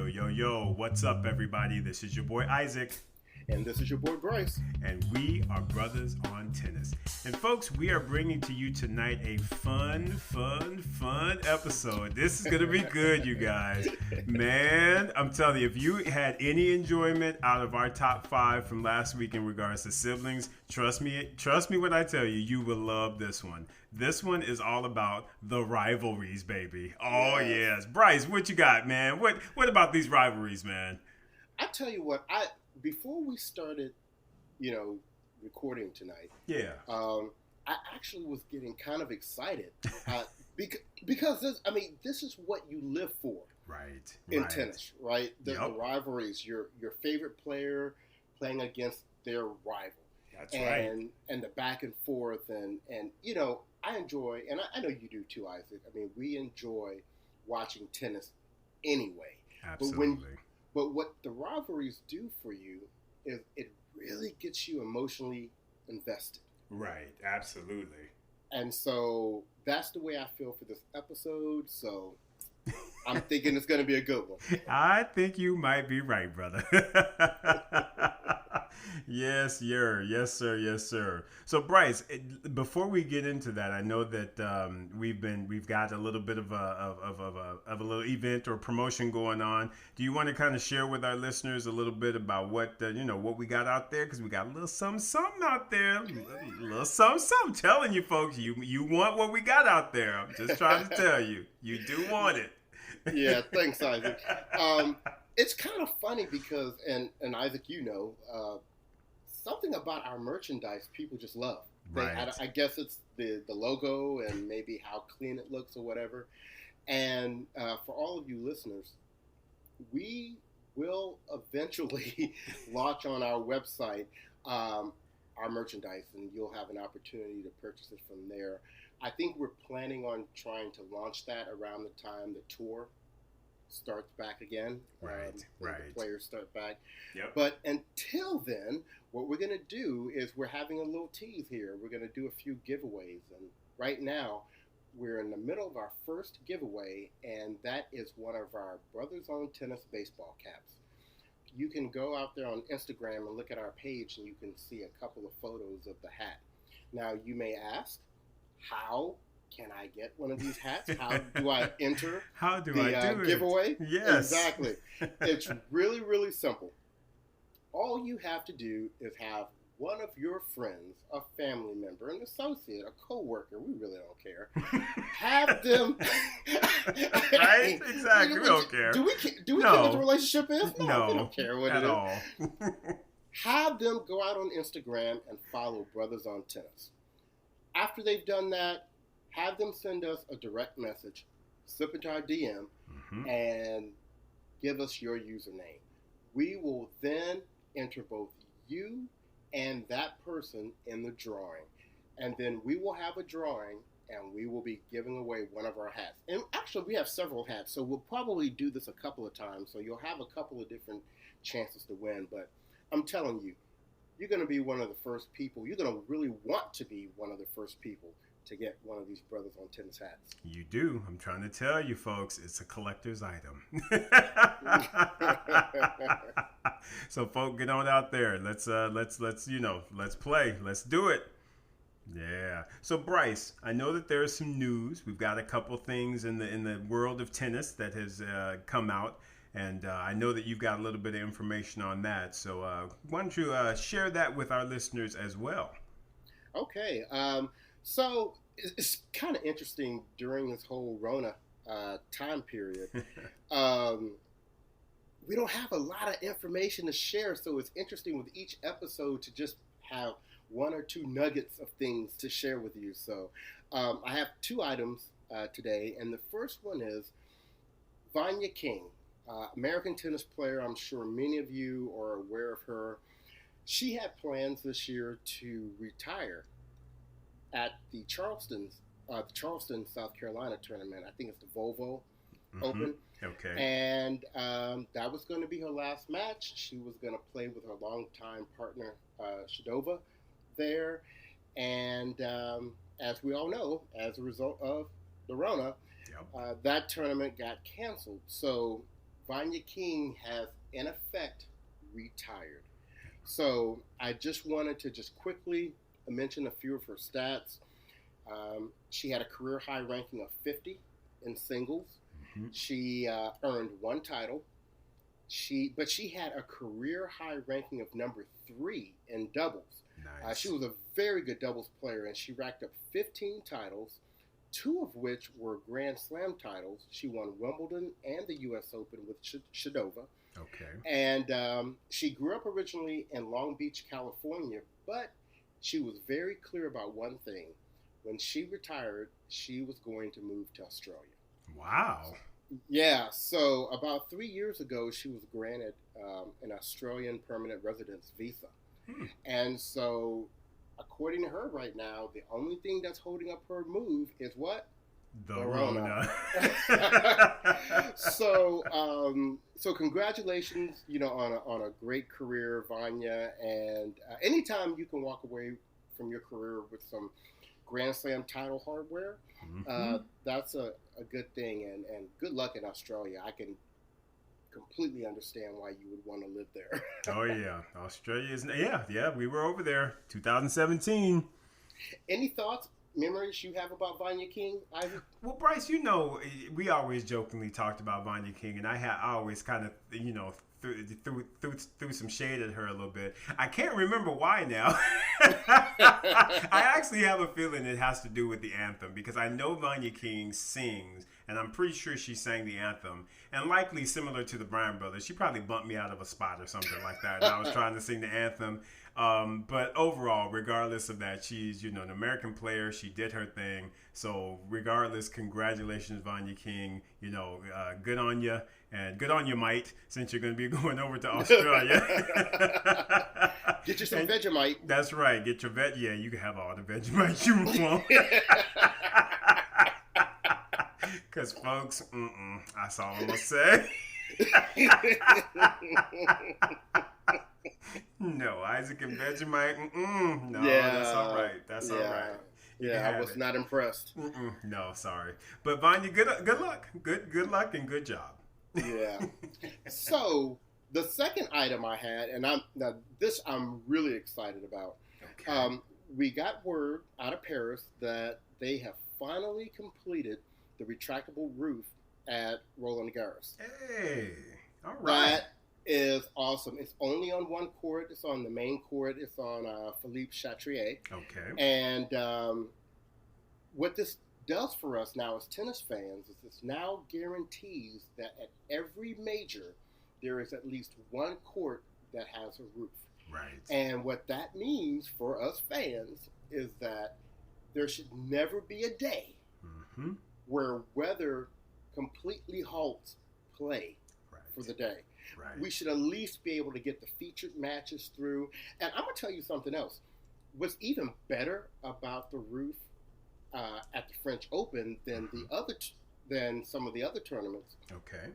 Yo, what's up, everybody? This is your boy Isaac. And this is your boy Bryce. And we are Brothers on Tennis. And folks, we are bringing to you tonight a fun episode. This is going to be good, you guys. Man, I'm telling you, if you had any enjoyment out of our top 5 from last week in regards to siblings, trust me when I tell you, you will love this one. This one is all about the rivalries, baby. Oh, yes. Bryce, what you got, man? What about these rivalries, man? I tell you what, before we started, recording tonight, I actually was getting kind of excited because this is what you live for, in tennis, right? The rivalries, your favorite player playing against their rival. That's right. And the back and forth, and I enjoy, and I know you do too, Isaac. I mean, we enjoy watching tennis anyway. Absolutely. But what the rivalries do for you is it really gets you emotionally invested. Right, absolutely. And so that's the way I feel for this episode. So I'm thinking it's going to be a good one. I think you might be right, brother. Yes, sir. So, Bryce, before we get into that, I know that we've got a little bit of a little event or promotion going on. Do you want to kind of share with our listeners a little bit about what we got out there? Because we got a little something out there, a little something. Telling you folks, you want what we got out there. I'm just trying to tell you, you do want it. Yeah, thanks, Isaac. It's kind of funny because, and Isaac, something about our merchandise people just love. Right. I guess it's the logo and maybe how clean it looks or whatever. And for all of you listeners, we will eventually launch on our website our merchandise, and you'll have an opportunity to purchase it from there. I think we're planning on trying to launch that around the time the tour starts back again. Right. The players start back. Yep. But until then, what we're going to do is we're having a little tease here. We're going to do a few giveaways. And right now, we're in the middle of our first giveaway, and that is one of our Brothers on Tennis baseball caps. You can go out there on Instagram and look at our page, and you can see a couple of photos of the hat. Now, you may ask, how can I get one of these hats? How do I enter the giveaway? Yes. Exactly. It's really, really simple. All you have to do is have one of your friends, a family member, an associate, a co-worker, we really don't care, have them... Right? Exactly. We don't care. Do we care what the relationship is? No, we don't care what at it is. all. Have them go out on Instagram and follow Brothers on Tennis. After they've done that, have them send us a direct message, slip into our DM, and give us your username. We will then enter both you and that person in the drawing. And then we will have a drawing, and we will be giving away one of our hats. And actually, we have several hats, so we'll probably do this a couple of times. So you'll have a couple of different chances to win. But I'm telling you, you're going to be one of the first people. You're going to really want to be one of the first people to get one of these Brothers on Tennis hats. You do. I'm trying to tell you, folks, it's a collector's item. So, folks, get on out there. Let's play. Let's do it. Yeah. So, Bryce, I know that there's some news. We've got a couple things in the world of tennis that has come out. And I know that you've got a little bit of information on that. So why don't you share that with our listeners as well? Okay. So it's kind of interesting during this whole Rona time period. We don't have a lot of information to share. So it's interesting with each episode to just have one or two nuggets of things to share with you. So I have 2 items today. And the first one is Vanya King. American tennis player. I'm sure many of you are aware of her. She had plans this year to retire at the Charleston, South Carolina tournament. I think it's the Volvo Open. Okay. And that was going to be her last match. She was going to play with her longtime partner, Shadova, there. And as we all know, as a result of the Rona, that tournament got canceled. So Vanya King has, in effect, retired. So I just wanted to just quickly mention a few of her stats. She had a career high ranking of 50 in singles. Mm-hmm. She earned one title. But she had a career high ranking of number 3 in doubles. Nice. She was a very good doubles player, and she racked up 15 titles, 2 of which were Grand Slam titles. She won Wimbledon and the U.S. Open with Shadova. Okay. And she grew up originally in Long Beach, California, but she was very clear about one thing. When she retired, she was going to move to Australia. Wow. Yeah, so about 3 years ago, she was granted an Australian permanent residence visa. And so, according to her right now, the only thing that's holding up her move is what? The Rona. So congratulations, on a great career, Vanya. And anytime you can walk away from your career with some Grand Slam title hardware, that's a good thing. And good luck in Australia. I can completely understand why you would want to live there. Oh, yeah. Australia is... Yeah, we were over there. 2017. Any thoughts, memories you have about Vanya King, Isaac? Well, Bryce, we always jokingly talked about Vanya King, and I always kind of, threw some shade at her a little bit. I can't remember why now. I actually have a feeling it has to do with the anthem, because I know Vanya King sings, and I'm pretty sure she sang the anthem. And likely similar to the Bryan brothers, she probably bumped me out of a spot or something like that. And I was trying to sing the anthem. But overall, regardless of that, she's, an American player. She did her thing. So regardless, congratulations, Vanya King. Good on you. And good on you, Mite, since you're going to be going over to Australia. Get you some Vegemite. That's right. Get your Yeah, you can have all the Vegemite you want. Because, folks, that's all I'm going to say. No, Isaac and Vegemite, no, yeah, that's all right. That's all right. Yeah, I was not impressed. No, sorry. But, Vanya, good luck. Good luck and good job. Yeah. So, the second item I had, and I'm really excited about. Okay. We got word out of Paris that they have finally completed the retractable roof at Roland Garros. Hey, all right. That is awesome. It's only on one court. It's on the main court. It's on Philippe Chatrier. Okay. And what this does for us now as tennis fans is this now guarantees that at every major there is at least one court that has a roof. Right. And what that means for us fans is that there should never be a day where weather completely halts play for the day. Right. We should at least be able to get the featured matches through. And I'm going to tell you something else. What's even better about the roof at the French Open than than some of the other tournaments. Okay.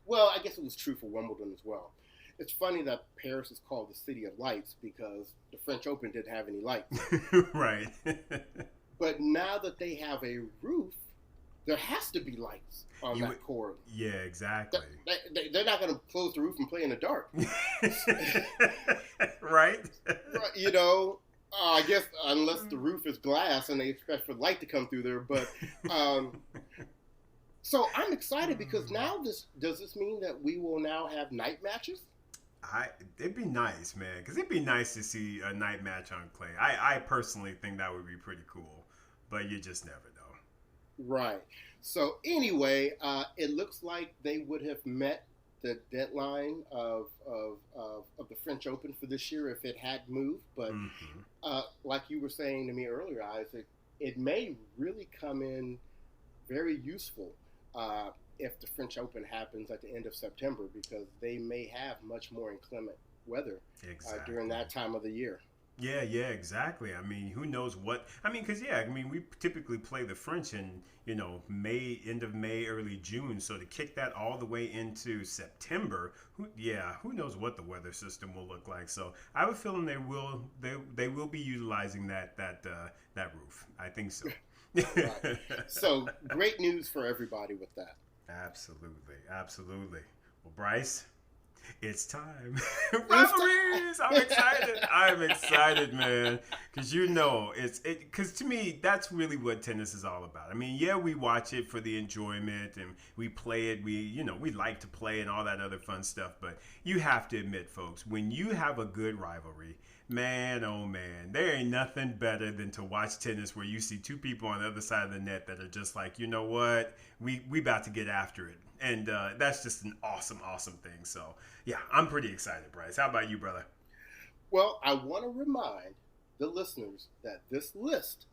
Well, I guess it was true for Wimbledon as well. It's funny that Paris is called the City of Lights because the French Open didn't have any lights. Right. But now that they have a roof, there has to be lights on that court. Yeah, exactly. They're not going to close the roof and play in the dark. Right? I guess unless the roof is glass and they expect for light to come through there. But so I'm excited because now does this mean that we will now have night matches? It'd be nice, man, because it'd be nice to see a night match on clay. I personally think that would be pretty cool, but you just never know. Right. So anyway, it looks like they would have met the deadline of the French Open for this year if it had moved. But like you were saying to me earlier, Isaac, it may really come in very useful if the French Open happens at the end of September because they may have much more inclement weather during that time of the year. Yeah, exactly. I mean, who knows what? I mean, because, we typically play the French in, May, end of May, early June. So to kick that all the way into September, who knows what the weather system will look like. So I have a feeling they will be utilizing that roof. I think so. Right. So great news for everybody with that. Absolutely. Well, Bryce, it's time. Rivalries! I'm excited. I'm excited, man. Because because to me, that's really what tennis is all about. I mean, yeah, we watch it for the enjoyment and we play it. We like to play and all that other fun stuff. But you have to admit, folks, when you have a good rivalry, man, oh man, there ain't nothing better than to watch tennis where you see two people on the other side of the net that are just like, you know what, we about to get after it. And that's just an awesome, awesome thing. So, yeah, I'm pretty excited, Bryce. How about you, brother? Well, I want to remind the listeners that this list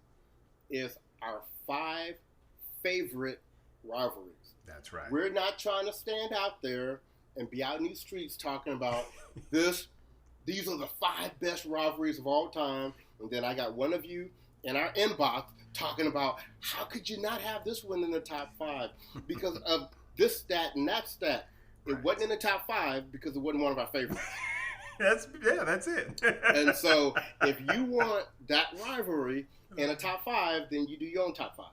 is our 5 favorite rivalries. That's right. We're not trying to stand out there and be out in these streets talking about this. These are the 5 best rivalries of all time. And then I got one of you in our inbox talking about how could you not have this one in the top 5 because of this stat and that stat. It wasn't in the top 5 because it wasn't one of our favorites. That's it. And so if you want that rivalry in a top 5, then you do your own top 5.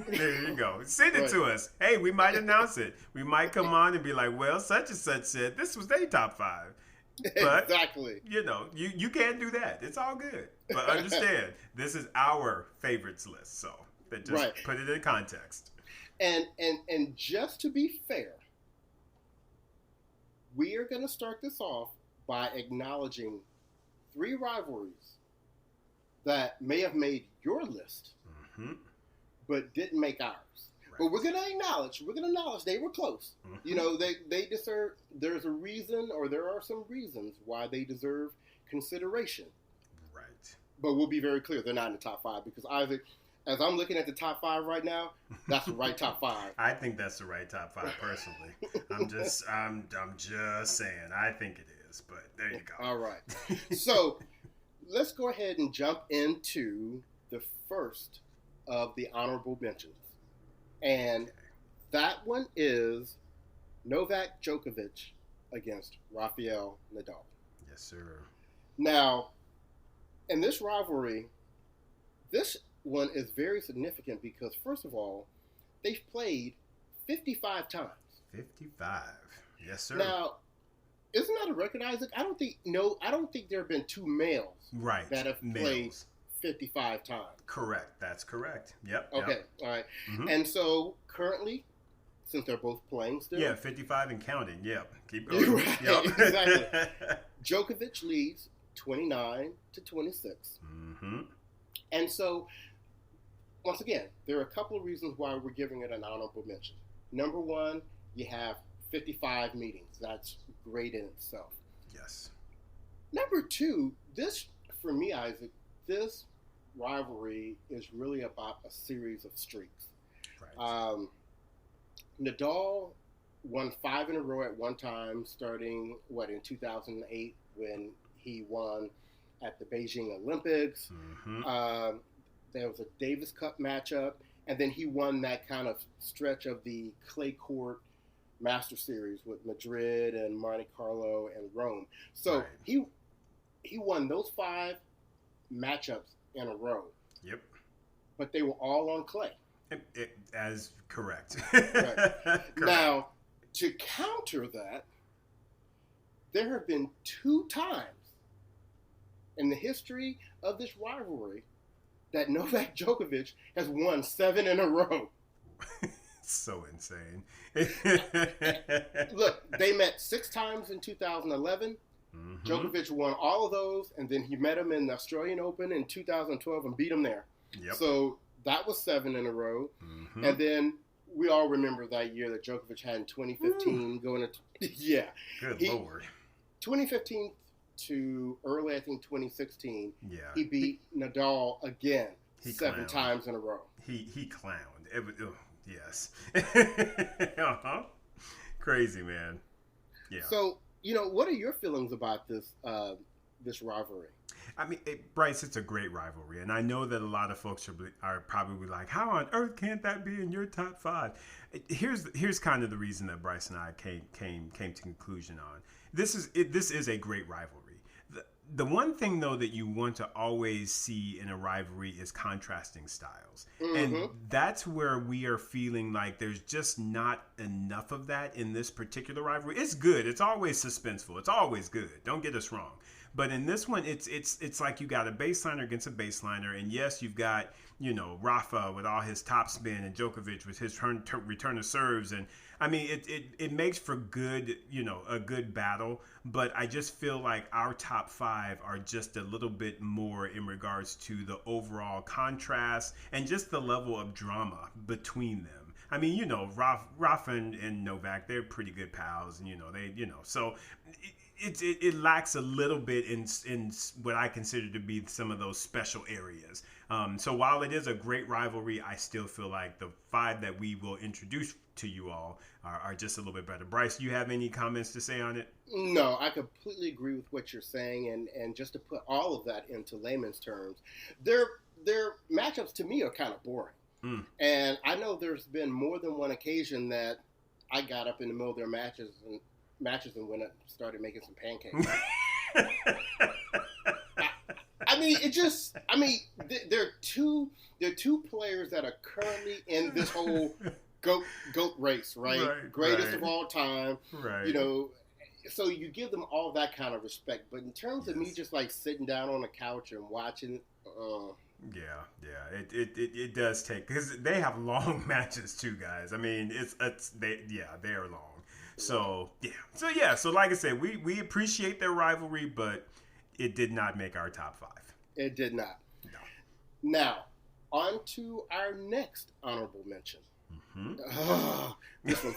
There you go. Send it to us. Hey, we might announce it. We might come on and be like, well, such and such said this was their top 5. But, exactly. You can't do that. It's all good. But understand, this is our favorites list. So just put it in context. And just to be fair, we are going to start this off by acknowledging 3 rivalries that may have made your list, but didn't make ours. Right. But we're going to acknowledge they were close. They deserve, there's a reason, or there are some reasons why they deserve consideration. Right. But we'll be very clear, they're not in the top 5 because Isaac, as I'm looking at the top 5 right now, that's the right top 5. I think that's the right top 5 personally. I'm just saying. I think it is, but there you go. All right. So let's go ahead and jump into the first of the honorable mentions. And that one is Novak Djokovic against Rafael Nadal. Yes, sir. Now, in this rivalry, this one is very significant because, first of all, they've played 55 times. 55. Yes, sir. Now, isn't that a record, Isaac? I don't think there have been 2 males that have played 55 times. Correct. That's correct. Yep. Okay. Yep. All right. Mm-hmm. And so currently, since they're both playing still. Yeah, 55 and counting. Yep. Keep going. Right. Yep. Exactly. Djokovic leads 29-26. Mm-hmm. And so, once again, there are a couple of reasons why we're giving it an honorable mention. Number 1, you have 55 meetings. That's great in itself. Yes. Number 2, this, for me, Isaac, this rivalry is really about a series of streaks. Right. Nadal won 5 in a row at one time, starting, in 2008 when he won at the Beijing Olympics. Mm-hmm. There was a Davis Cup matchup, and then he won that kind of stretch of the clay court Master Series with Madrid and Monte Carlo and Rome. So he won those 5 matchups in a row. Yep. But they were all on clay. As correct. Right. Correct. Now, to counter that, there have been 2 times in the history of this rivalry that Novak Djokovic has won 7 in a row. So insane. Look, they met 6 times in 2011. Mm-hmm. Djokovic won all of those, and then he met him in the Australian Open in 2012 and beat him there. Yep. So that was 7 in a row. Mm-hmm. And then we all remember that year that Djokovic had in 2015 going to... Yeah. Good Lord. 2015 to early, I think, 2016, he beat Nadal again 7 times in a row. He clowned. Yes. Crazy, man. Yeah. So, what are your feelings about this rivalry? I mean, Bryce, it's a great rivalry, and I know that a lot of folks are probably like, "How on earth can't that be in your top 5?" Here's kind of the reason that Bryce and I came to conclusion on. This is a great rivalry. The one thing, though, that you want to always see in a rivalry is contrasting styles. And that's where we are feeling like there's just not enough of that in this particular rivalry. It's good. It's always suspenseful. It's always good. Don't get us wrong. But in this one, it's like you got a baseliner against a baseliner. And yes, you've got, Rafa with all his topspin and Djokovic with his return of serves. And I mean, it makes for good, a good battle. But I just feel like our top five are just a little bit more in regards to the overall contrast and just the level of drama between them. I mean, Rafa and Novak, they're pretty good pals, and so it lacks a little bit in what I consider to be some of those special areas. So while it is a great rivalry, I still feel like the five that we will introduce to you all are just a little bit better. Bryce, do you have any comments to say on it? No, I completely agree with what you're saying, and just to put all of that into layman's terms, their matchups to me are kind of boring. And I know there's been more than one occasion that I got up in the middle of their matches and went up and started making some pancakes. There are two players that are currently in this whole GOAT race, right? Greatest of all time. Right. So you give them all that kind of respect. But in terms of me just like sitting down on the couch and watching, it does take, because they have long matches too, guys. I mean, they are long. So like I said, we appreciate their rivalry, but it did not make our top five. It did not. No. Now, on to our next honorable mention. This one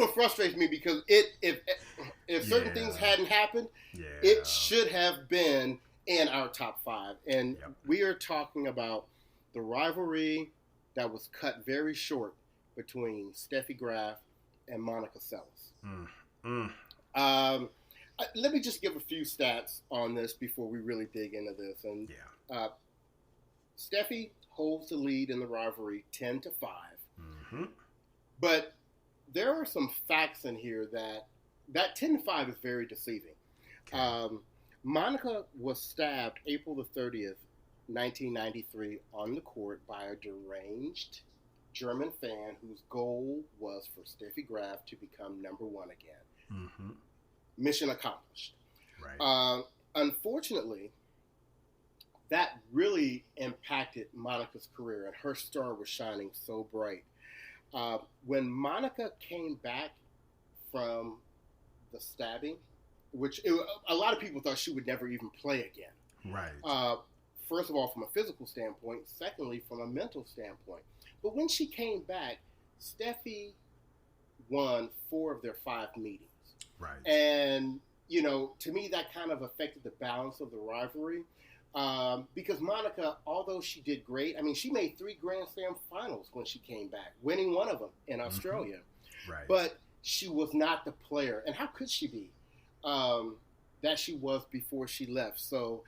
frustrates me because if certain things hadn't happened, it should have been in our top five. And we are talking about the rivalry that was cut very short between Steffi Graf and Monica Seles. Let me just give a few stats on this before we really dig into this. And Steffi holds the lead in the rivalry 10-5. But there are some facts in here that 10-5 is very deceiving. Okay. Monica was stabbed April the 30th, 1993 on the court by a deranged German fan whose goal was for Steffi Graf to become number one again. Mission accomplished. Right. Unfortunately, that really impacted Monica's career, and her star was shining so bright. When Monica came back from the stabbing, a lot of people thought she would never even play again. Right. First of all, from a physical standpoint. Secondly, from a mental standpoint. But when she came back, Steffi won 4 of their 5 meetings. Right. And, to me, that kind of affected the balance of the rivalry. Because Monica, although she did great, I mean, she made 3 Grand Slam finals when she came back, winning one of them in Australia. Right. But she was not the player. And how could she be? That she was before she left. So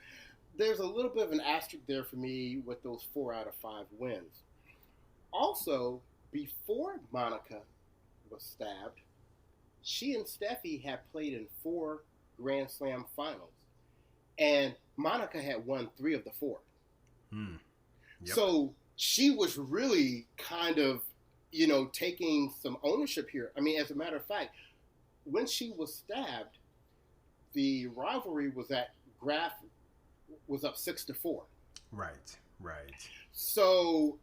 there's a little bit of an asterisk there for me with those 4 out of 5 wins. Also, before Monica was stabbed, she and Steffi had played in 4 Grand Slam finals. And Monica had won 3 of the 4. Yep. So she was really kind of, taking some ownership here. I mean, as a matter of fact, when she was stabbed, the rivalry was that Graf was up 6-4. Right. So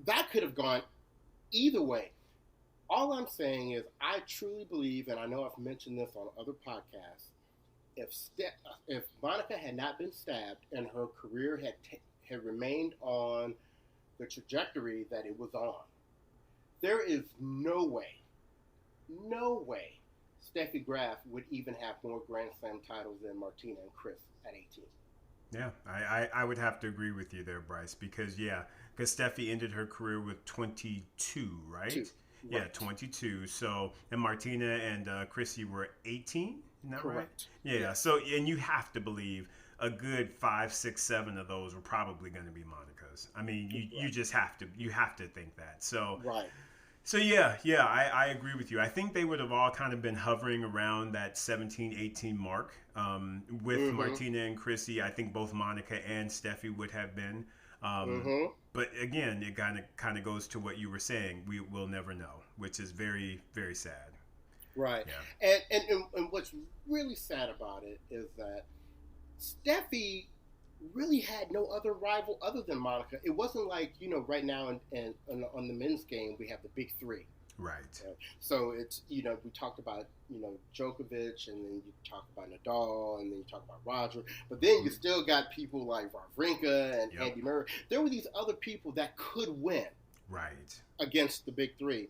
that could have gone either way. All I'm saying is I truly believe, and I know I've mentioned this on other podcasts, if Monica had not been stabbed and her career had remained on the trajectory that it was on, there is no way Steffi Graf would even have more Grand Slam titles than Martina and Chris at 18. Yeah, I would have to agree with you there, Bryce, because Steffi ended her career with 22, right? 2. Yeah, right. 22. So, and Martina and Chrissy were 18, isn't that Correct. Right? Yeah, so, and you have to believe a good 5, 6, 7 of those were probably going to be Monica's. I mean, you just have to think that. So, right. So yeah, I agree with you. I think they would have all kind of been hovering around that 17, 18 mark. With Mm-hmm. Martina and Chrissy, I think both Monica and Steffi would have been. Um, Mm-hmm. but again, it kind of goes to what you were saying. We will never know, which is very, very sad. Right. Yeah. And what's really sad about it is that Steffi really had no other rival other than Monica. It wasn't like, right now on the men's game, we have the big three. Right. So it's, we talked about, Djokovic, and then you talk about Nadal, and then you talk about Roger. But then you still got people like Wawrinka and Andy Murray. There were these other people that could win Right. against the big three.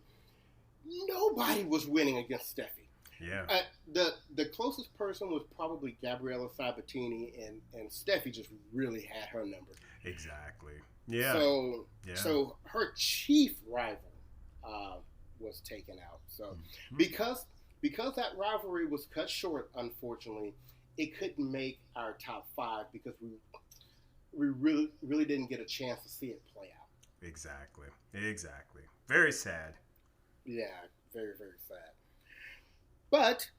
Nobody was winning against Steffi. Yeah. The closest person was probably Gabriella Sabatini, and Steffi just really had her number. Exactly. Yeah. So her chief rival was taken out. So because that rivalry was cut short, unfortunately, it couldn't make our top five because we really didn't get a chance to see it play out. Exactly. Very sad. Yeah, very, very sad. But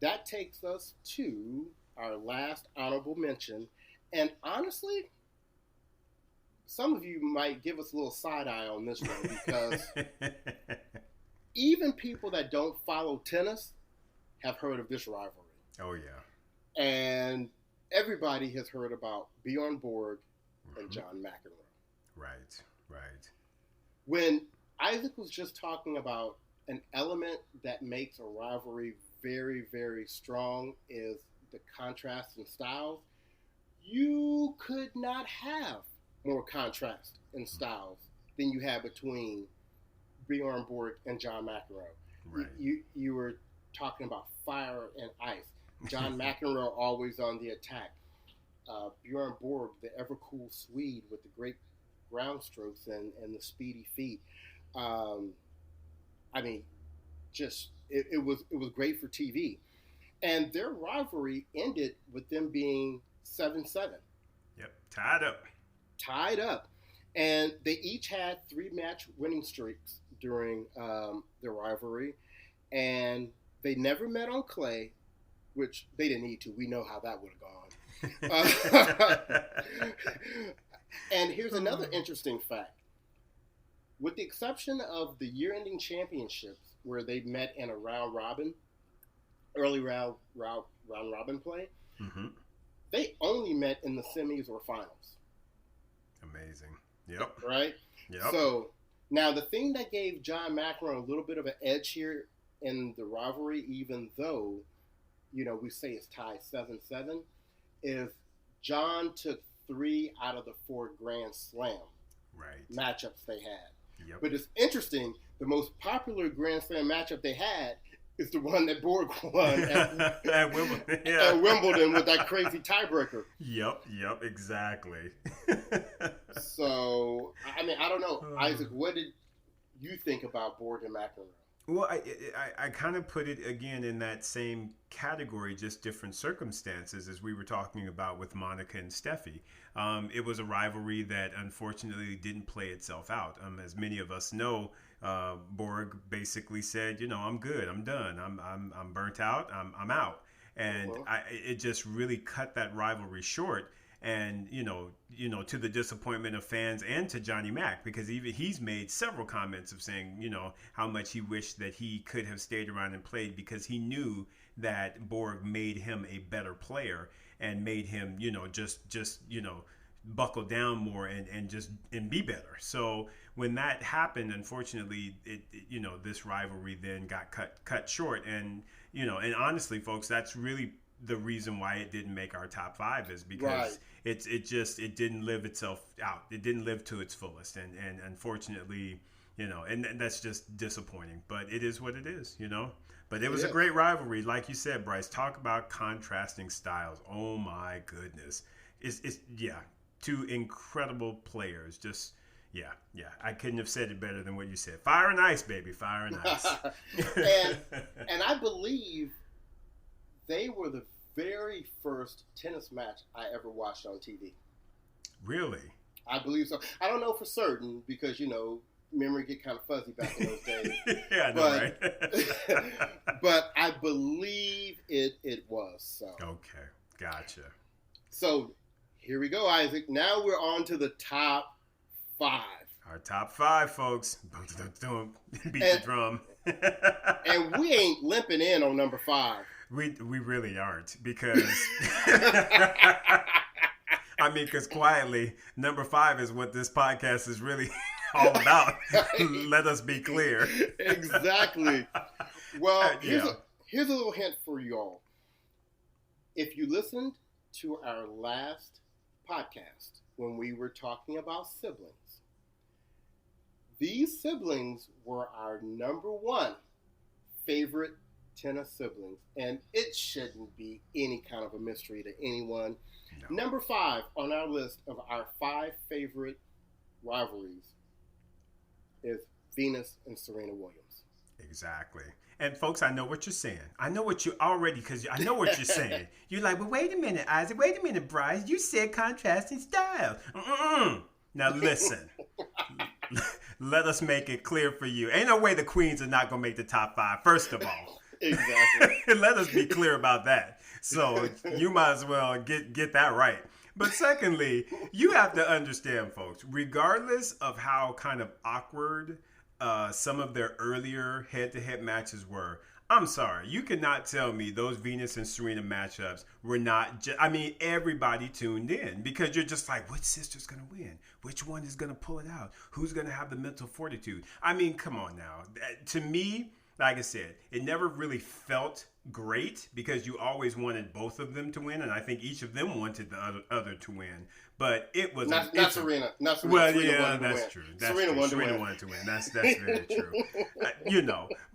that takes us to our last honorable mention. And honestly, some of you might give us a little side eye on this one because even people that don't follow tennis have heard of this rivalry. Oh, yeah. And everybody has heard about Bjorn Borg and John McEnroe. Right. When Isaac was just talking about an element that makes a rivalry very, very strong is the contrast in styles. You could not have more contrast in styles than you have between Bjorn Borg and John McEnroe. Right. You were talking about fire and ice. John McEnroe always on the attack. Bjorn Borg, the ever-cool Swede with the great ground strokes and the speedy feet. It was great for TV. And their rivalry ended with them being 7-7. Yep, tied up. And they each had 3-match winning streaks during their rivalry. And they never met on clay, which they didn't need to. We know how that would have gone. And here's another interesting fact. With the exception of the year-ending championships, where they met in a early round robin play, they only met in the semis or finals. Amazing. Yep. Right? Yep. So, now the thing that gave John McEnroe a little bit of an edge here in the rivalry, even though, we say it's tied 7-7, is John took 3 out of the 4 Grand Slam matchups they had. Yep. But it's interesting, the most popular Grand Slam matchup they had is the one that Borg won at Wimbledon. Yeah. At Wimbledon with that crazy tiebreaker. Yep, exactly. So, I don't know. Isaac, what did you think about Borg and McEnroe? Well, I kind of put it again in that same category, just different circumstances, as we were talking about with Monica and Steffi. It was a rivalry that unfortunately didn't play itself out. As many of us know, Borg basically said, I'm good, I'm done, I'm burnt out, I'm out, and it just really cut that rivalry short. And to the disappointment of fans and to Johnny Mac, because even he's made several comments of saying, how much he wished that he could have stayed around and played, because he knew that Borg made him a better player and made him, just buckle down more and be better. So when that happened, unfortunately, this rivalry then got cut short. And and honestly, folks, that's really the reason why it didn't make our top 5, is because it didn't live itself out. It didn't live to its fullest, and unfortunately, and that's just disappointing. But it is what it is, But it was a great rivalry, like you said, Bryce. Talk about contrasting styles. Oh my goodness, it's 2 incredible players. Just yeah. I couldn't have said it better than what you said. Fire and ice, baby, fire and ice. and I believe they were the very first tennis match I ever watched on TV. Really? I believe so. I don't know for certain because, memory get kind of fuzzy back in those days. Yeah, I know, right? But I believe it was. So. Okay, gotcha. So here we go, Isaac. Now we're on to the top 5. Our top 5, folks. Beat the drum. And we ain't limping in on number 5. We really aren't, because I mean, because quietly, number 5 is what this podcast is really all about. Let us be clear. Exactly. Well, here's a little hint for you all. If you listened to our last podcast when we were talking about siblings, these siblings were our number 1 favorite tennis siblings, and it shouldn't be any kind of a mystery to anyone. No. Number 5 on our list of our 5 favorite rivalries is Venus and Serena Williams. Exactly. And folks, I know what you're saying. I know what you already, because I know what you're saying. You're like, well, wait a minute, Isaac. Wait a minute, Bryce. You said contrasting styles. Now listen. Let us make it clear for you. Ain't no way the queens are not going to make the top 5, first of all. Exactly. Let us be clear about that. So you might as well get that right. But secondly, you have to understand, folks, regardless of how kind of awkward some of their earlier head-to-head matches were, I'm sorry, you cannot tell me those Venus and Serena matchups were not I mean, everybody tuned in, because you're just like, which sister's going to win? Which one is going to pull it out? Who's going to have the mental fortitude? I mean, come on now. To me, like I said, it never really felt great, because you always wanted both of them to win, and I think each of them wanted the other to win. But it was not Serena. Not Serena. Well, Serena yeah, that's true. Serena wanted to win. That's very true.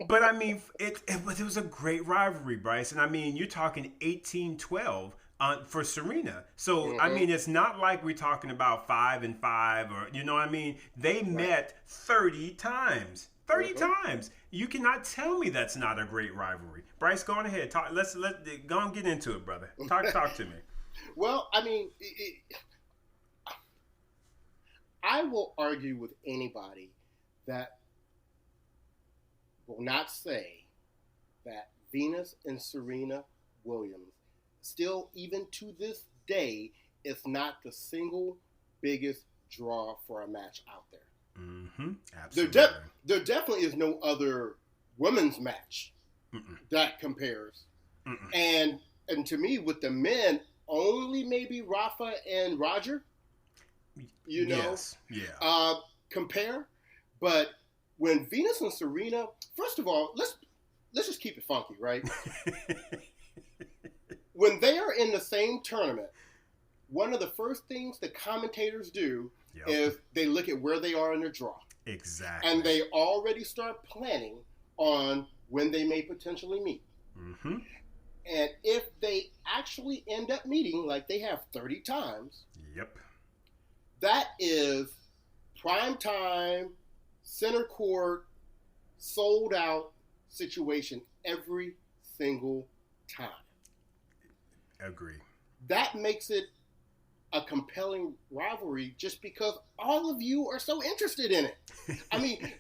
But I mean, it was a great rivalry, Bryce. And I mean, you're talking 18-12 for Serena. So I mean, it's not like we're talking about 5-5, or you know what I mean. They met 30 times. 30 times. You cannot tell me that's not a great rivalry. Bryce, go on ahead. Talk. Let's go and get into it, brother. Talk to me. Well, I mean, I will argue with anybody that will not say that Venus and Serena Williams, still even to this day, is not the single biggest draw for a match out there. Mm-hmm. Absolutely. There definitely is no other women's match that compares. And to me, with the men, only maybe Rafa and Roger, yes. compare. But when Venus and Serena, first of all, let's just keep it funky, right? When they are in the same tournament, one of the first things the commentators do is they look at where they are in their draw. Exactly. And they already start planning on when they may potentially meet. Mm-hmm. And if they actually end up meeting, like they have 30 times, that is prime time, center court, sold out situation every single time. Agree. That makes it a compelling rivalry just because all of you are so interested in it. I mean,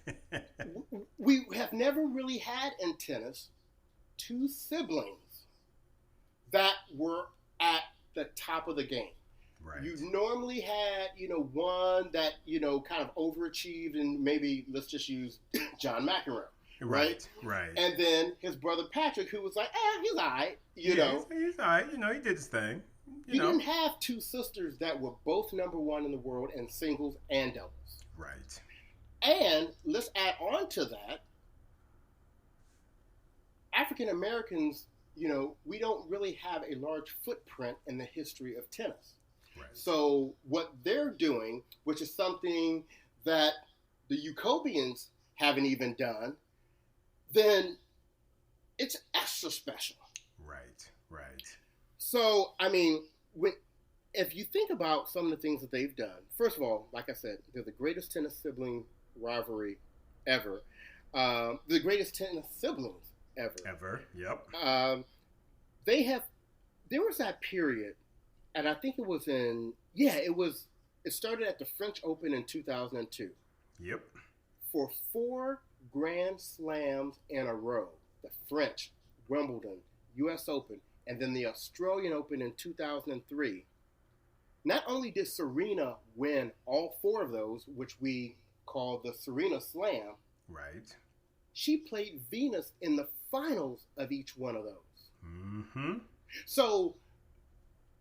we have never really had in tennis 2 siblings that were at the top of the game. Right. You normally had, one that, kind of overachieved, and maybe let's just use John McEnroe. Right. And then his brother Patrick, who was like, he's all right, He's all right. He did his thing. You didn't have 2 sisters that were both number 1 in the world in singles and doubles. Right. And let's add on to that, African Americans, we don't really have a large footprint in the history of tennis. Right. So what they're doing, which is something that the Jacobians haven't even done, then it's extra special. Right. So, I mean, if you think about some of the things that they've done, first of all, like I said, they're the greatest tennis sibling rivalry ever. The greatest tennis siblings ever. Yep. There was that period, and I think it was it started at the French Open in 2002. Yep. for 4 Grand Slams in a row. The French, Wimbledon, U.S. Open, and then the Australian Open in 2003. Not only did Serena win all 4 of those, which we call the Serena Slam, right? She played Venus in the finals of each one of those. Mm-hmm. So,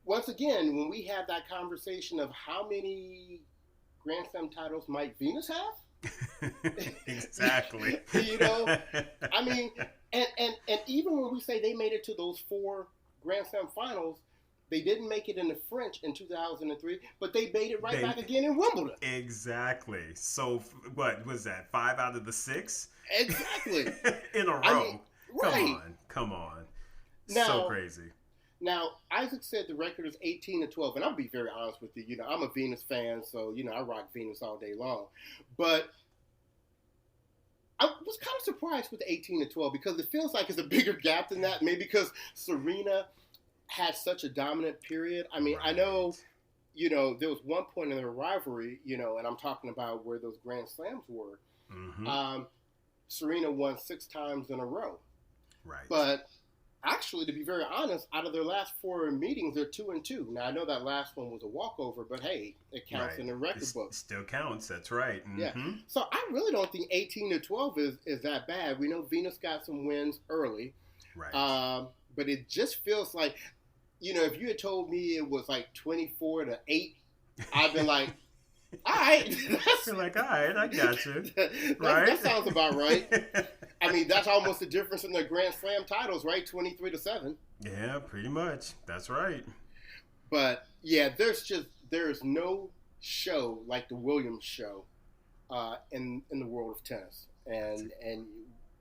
once again, when we have that conversation of how many Grand Slam titles might Venus have? Exactly. I mean, and even when we say they made it to those 4 Grand Slam finals, they didn't make it in the French in 2003, but they made it back again in Wimbledon. Exactly. So what was that? 5 out of the 6? Exactly. In a row. I mean, right. Come on. Now, so crazy. Now, Isaac said the record is 18-12, and I'll be very honest with you. I'm a Venus fan, so, I rock Venus all day long. But I was kind of surprised with the 18-12 because it feels like it's a bigger gap than that. Maybe because Serena had such a dominant period. I mean, right. I know, there was one point in their rivalry, and I'm talking about where those Grand Slams were. Mm-hmm. Serena won 6 times in a row. Right. But actually, to be very honest, out of their last 4 meetings, they're 2-2. Now, I know that last one was a walkover, but hey, it counts in the record book. Still counts. That's right. Mm-hmm. Yeah. So I really don't think 18-12 is that bad. We know Venus got some wins early. Right. But it just feels like, if you had told me it was like 24-8, I'd been like, all right. You're like, all right, I got you. Right? That sounds about right. I mean, that's almost the difference in the Grand Slam titles, right? 23-7. Yeah, pretty much. That's right. But yeah, there's no show like the Williams show in the world of tennis, and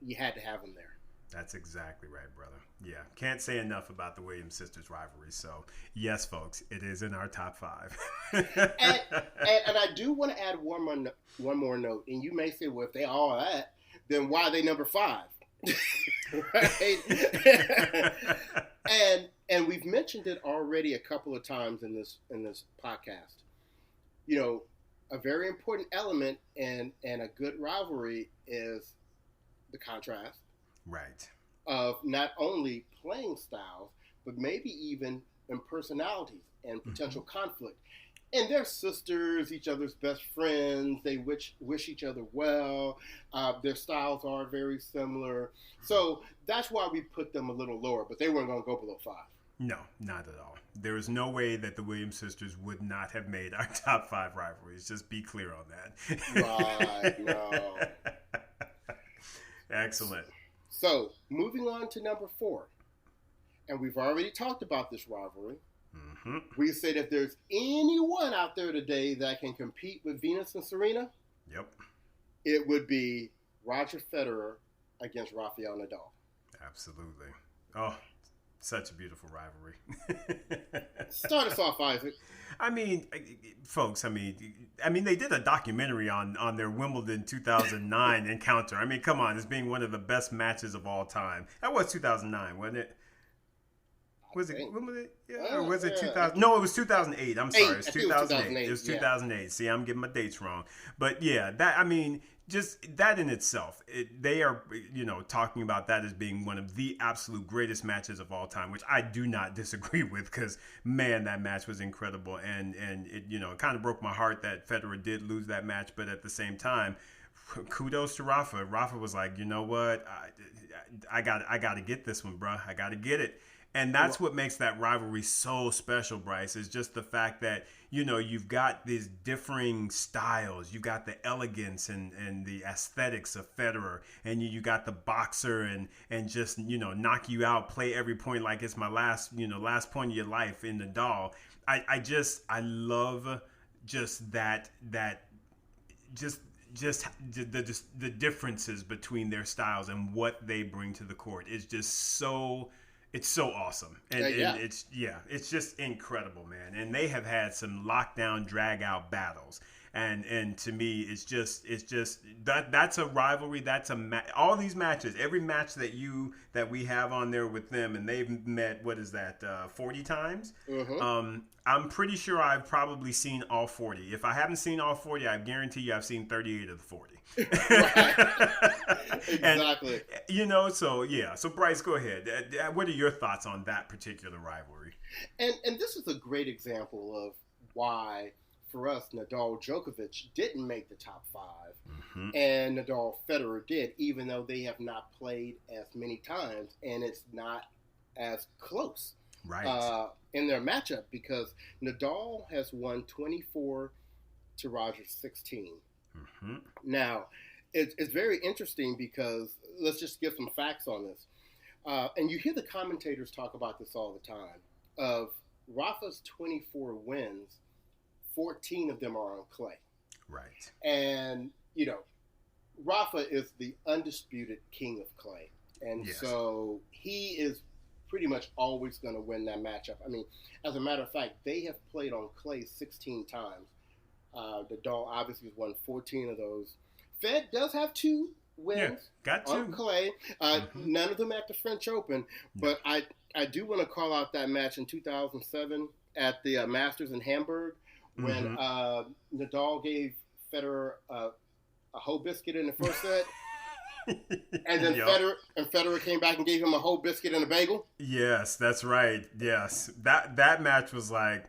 you had to have them there. That's exactly right, brother. Yeah, can't say enough about the Williams sisters rivalry. So yes, folks, it is in our top 5. and I do want to add one more note. And you may say, well, if they all are that, then why are they number 5? Right? and we've mentioned it already a couple of times in this podcast. A very important element in a good rivalry is the contrast. Right. Of not only playing styles, but maybe even in personalities and potential conflict. And they're sisters, each other's best friends. They wish each other well. Their styles are very similar. So that's why we put them a little lower, but they weren't going to go below 5. No, not at all. There is no way that the Williams sisters would not have made our top 5 rivalries. Just be clear on that. Right, no. Excellent. So, moving on to number 4. And we've already talked about this rivalry. Mm-hmm. We said if there's anyone out there today that can compete with Venus and Serena, yep, it would be Roger Federer against Rafael Nadal. Absolutely. Oh, such a beautiful rivalry. Start us off, Isaac. I mean, folks, I mean, they did a documentary on their Wimbledon 2009 encounter. I mean, come on, it's being one of the best matches of all time. That was 2009, wasn't it? Was it Wimbledon? Yeah, or was it 2000? No, it was 2008. I'm sorry, it was 2008. It was 2008. Yeah. See, I'm getting my dates wrong. But yeah, just that in itself, they are, talking about that as being one of the absolute greatest matches of all time, which I do not disagree with because, man, that match was incredible. And it, it kind of broke my heart that Federer did lose that match. But at the same time, kudos to Rafa. Rafa was like, you know what? I got to get this one, bro. I got to get it. And that's what makes that rivalry so special, Bryce, is just the fact that, you've got these differing styles. You got the elegance and the aesthetics of Federer, and you got the boxer and just, knock you out, play every point like it's my last point of your life in Nadal. I love just that just the differences between their styles and what they bring to the court is just so... It's so awesome. And it's just incredible, man. And they have had some lockdown, drag out battles. And to me, it's just that's a rivalry. That's all these matches, every match that we have on there with them, and they've met, what is that, 40 times? Mm-hmm. I'm pretty sure I've probably seen all 40. If I haven't seen all 40, I guarantee you I've seen 38 of the 40. Exactly. And, so Bryce, go ahead. What are your thoughts on that particular rivalry? And this is a great example of why, for us, Nadal Djokovic didn't make the top 5, mm-hmm. and Nadal Federer did, even though they have not played as many times, and it's not as close, right, in their matchup, because Nadal has won 24 to Roger's 16. Mm-hmm. Now, it's very interesting because let's just give some facts on this. And you hear the commentators talk about this all the time. Of Rafa's 24 wins, 14 of them are on clay. Right. And, Rafa is the undisputed king of clay. And yes. So he is pretty much always going to win that matchup. I mean, as a matter of fact, they have played on clay 16 times. Nadal obviously has won 14 of those. Fed does have 2 wins on clay. Mm-hmm. None of them at the French Open. But I do want to call out that match in 2007 at the Masters in Hamburg when mm-hmm. Nadal gave Federer a whole biscuit in the first set. And then Federer came back and gave him a whole biscuit and a bagel. Yes, that's right. Yes, that match was like,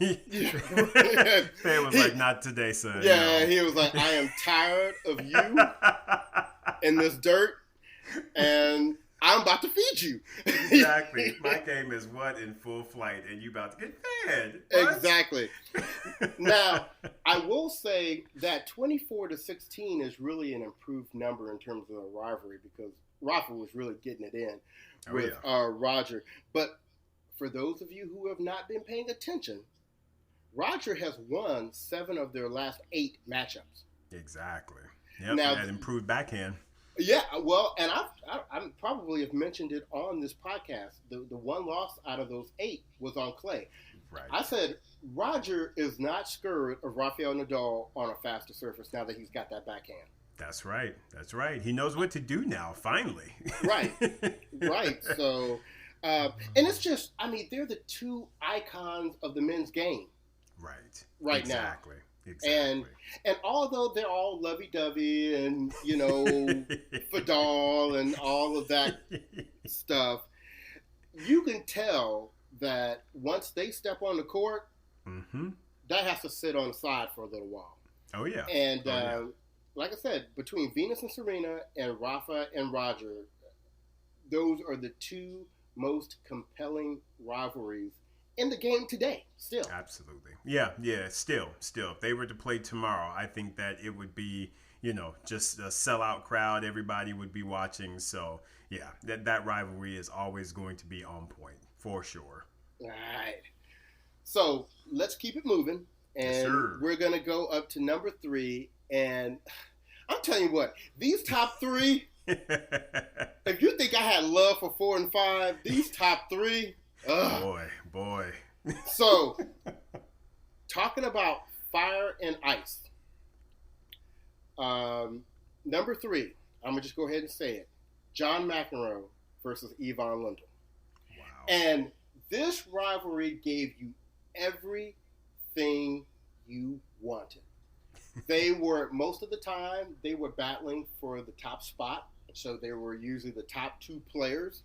It was like, not today, son. Yeah, he was like, I am tired of you in this dirt, and I'm about to feed you. Exactly. My game is in full flight, and you about to get fed. What? Exactly. Now, I will say that 24 to 16 is really an improved number in terms of the rivalry, because Rafa was really getting it in with Roger. But for those of you who have not been paying attention, Roger has won 7 of their last 8 matchups. Exactly. Yep. Now, that improved backhand. Yeah, well, and I probably have mentioned it on this podcast. The one loss out of those 8 was on clay. Right. I said Roger is not scared of Rafael Nadal on a faster surface now that he's got that backhand. That's right. That's right. He knows what to do now, finally. Right. So, and it's just, I mean, they're the 2 icons of the men's game. Right. Exactly. Now. Exactly. And although they're all lovey-dovey and, Fadal and all of that stuff, you can tell that once they step on the court, mm-hmm. that has to sit on the side for a little while. Oh, yeah. And like I said, between Venus and Serena and Rafa and Roger, those are the 2 most compelling rivalries in the game today, still. Absolutely. Yeah, still. If they were to play tomorrow, I think that it would be, just a sellout crowd. Everybody would be watching. So, yeah, that rivalry is always going to be on point, for sure. All right. So, let's keep it moving. And we're going to go up to number 3. And I'm telling you what, these top 3, if you think I had love for 4 and 5, these top 3... Boy. So, talking about fire and ice. Number 3, I'm going to just go ahead and say it. John McEnroe versus Yvonne Lindell. Wow. And this rivalry gave you everything you wanted. Most of the time, they were battling for the top spot. So they were usually the top 2 players.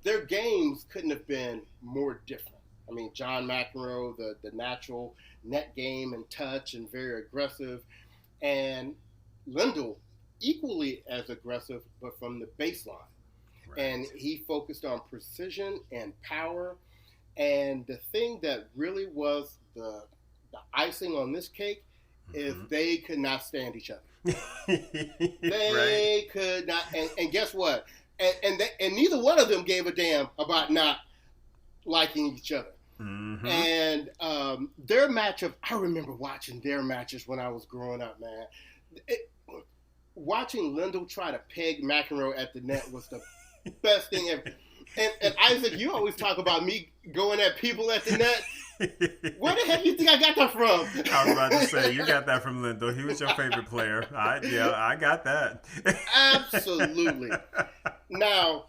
Their games couldn't have been more different. I mean, John McEnroe, the natural net game and touch and very aggressive. And Lindell, equally as aggressive, but from the baseline. Right. And he focused on precision and power. And the thing that really was the icing on this cake is they could not stand each other. They could not. And guess what? And neither one of them gave a damn about not liking each other. Mm-hmm. And their matchup, I remember watching their matches when I was growing up, man. Watching Lindell try to peg McEnroe at the net was the best thing ever. And Isaac, you always talk about me going at people at the net. Where the heck do you think I got that from? I was about to say, you got that from Lindell. He was your favorite player. I got that. Absolutely. Now,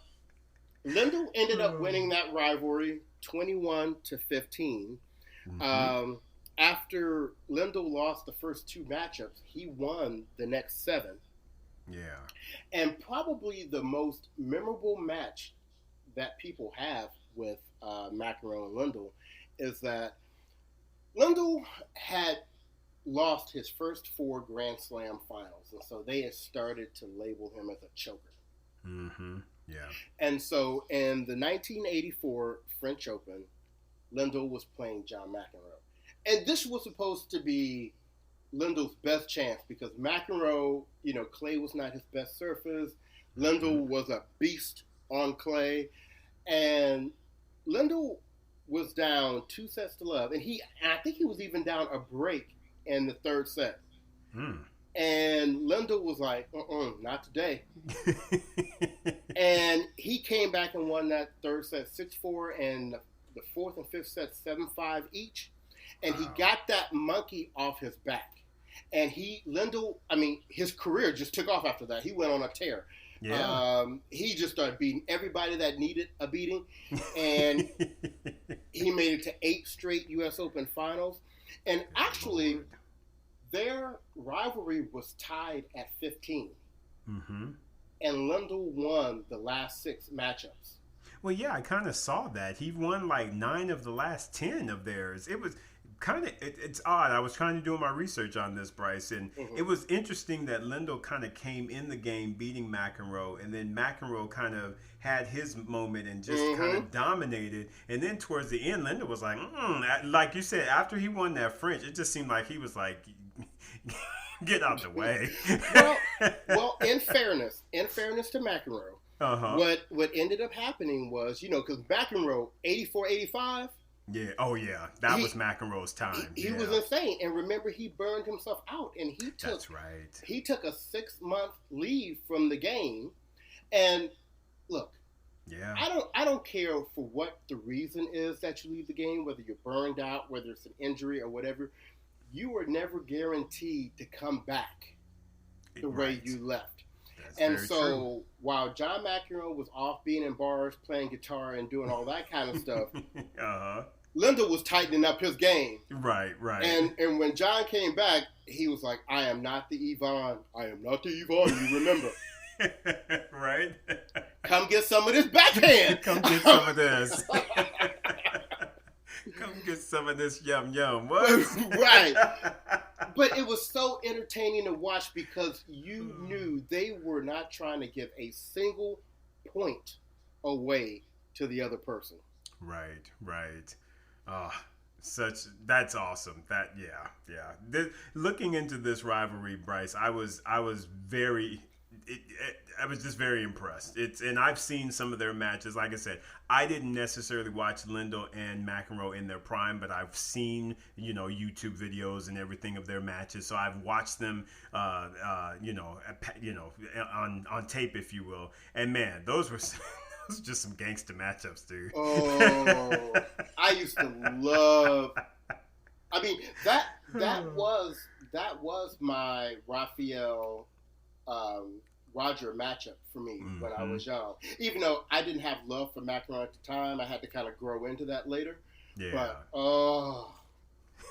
Lindell ended up winning that rivalry 21-15. Mm-hmm. After Lindell lost the first 2 matchups, he won the next 7. Yeah. And probably the most memorable match that people have with McEnroe and Lindell is that Lindell had lost his first 4 Grand Slam finals, and so they had started to label him as a choker. Mm-hmm. Yeah. And so in the 1984 French Open, Lindell was playing John McEnroe. And this was supposed to be Lindell's best chance because McEnroe, clay was not his best surface. Lindell was a beast on clay. And Lindell was down 2 sets to love. And I think he was even down a break in the 3rd set. And Lindell was like, not today. And he came back and won that 3rd set 6-4 and the 4th and 5th set 7-5 each. And he got that monkey off his back. And Lindell, his career just took off after that. He went on a tear. Yeah. He just started beating everybody that needed a beating. And he made it to 8 straight U.S. Open finals. And actually, their rivalry was tied at 15. Mm-hmm. And Lindell won the last 6 matchups. Well, yeah, I kind of saw that. He won like 9 of the last 10 of theirs. It was kind of, it's odd. I was trying to do my research on this, Bryce, and it was interesting that Lindell kind of came in the game beating McEnroe, and then McEnroe kind of had his moment and just kind of dominated. And then towards the end, Lindell was like, like you said, after he won that French, it just seemed like he was like, get out the way. well, in fairness to McEnroe, what ended up happening was, because McEnroe, 84-85. Yeah. Oh, yeah. That was McEnroe's time. He was insane. And remember, he burned himself out. And That's right. He took a 6-month leave from the game. And look, I don't care for what the reason is that you leave the game, whether you're burned out, whether it's an injury or whatever. You are never guaranteed to come back the way you left. And so true. While John McEnroe was off being in bars, playing guitar, and doing all that kind of stuff, Lindell was tightening up his game. Right. And when John came back, he was like, I am not the Yvonne. I am not the Yvonne you remember. Right? Come get some of this backhand. Come get some of this. Come get some of this yum. What? Right. But it was so entertaining to watch because you knew they were not trying to give a single point away to the other person. Right. That's awesome. Looking into this rivalry, Bryce, I was just very impressed. And I've seen some of their matches. Like I said, I didn't necessarily watch Lindell and McEnroe in their prime, but I've seen, YouTube videos and everything of their matches. So I've watched them, on tape, if you will. And man, those were just some gangster matchups, dude. Oh, I used to love. That was my Rafael Roger matchup for me when I was young. Even though I didn't have love for McEnroe at the time, I had to kind of grow into that later. Yeah. But